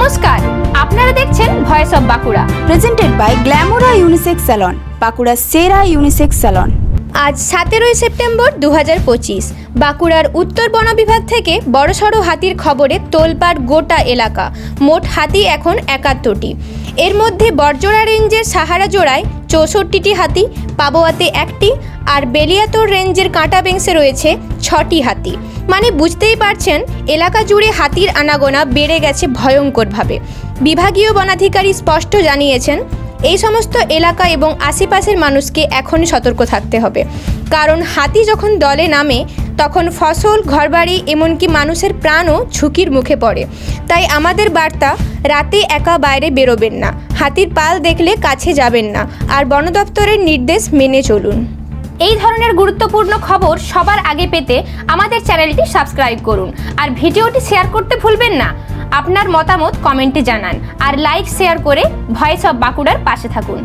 নমস্কার, আপনারা দেখছেন voice of Bankura, presented by Glamora unisex salon, বাঁকুড়ার সেরা ইউনিসেক্স স্যালন। আজ 17 সেপ্টেম্বর 2025 বাঁকুড়ার উত্তর বন বিভাগ থেকে বড়সড় হাতির খবরে তোলপাড় গোটা এলাকা। মোট হাতি এখন 71টি। এর মধ্যে বড়জোড়া রেঞ্জের সাহারা জোড়ায় 64টি হাতি, পাবোয়াতে 1টি আর বেলিয়াতোর রেঞ্জের কাঁটাবেংসে রয়েছে 6টি হাতি। মানে বুঝতেই পারছেন এলাকা জুড়ে হাতির আনাগোনা বেড়ে গেছে ভয়ঙ্করভাবে। বিভাগীয় বনাধিকারী স্পষ্ট জানিয়েছেন এই সমস্ত এলাকা এবং আশেপাশের মানুষকে এখনই সতর্ক থাকতে হবে, কারণ হাতি যখন দলে নামে তখন ফসল, ঘরবাড়ি এমনকি মানুষের প্রাণও ঝুঁকির মুখে পড়ে। তাই আমাদের বার্তা, রাতে একা বাইরে বেরোবেন না, হাতির পাল দেখলে কাছে যাবেন না, আর বন দপ্তরের নির্দেশ মেনে চলুন। এই ধরনের গুরুত্বপূর্ণ খবর সবার আগে পেতে আমাদের চ্যানেলটি সাবস্ক্রাইব করুন আর ভিডিওটি শেয়ার করতে ভুলবেন না। আপনার মতামত কমেন্টে জানান আর লাইক শেয়ার করে ভয়েস অফ বাঁকুড়ার পাশে থাকুন।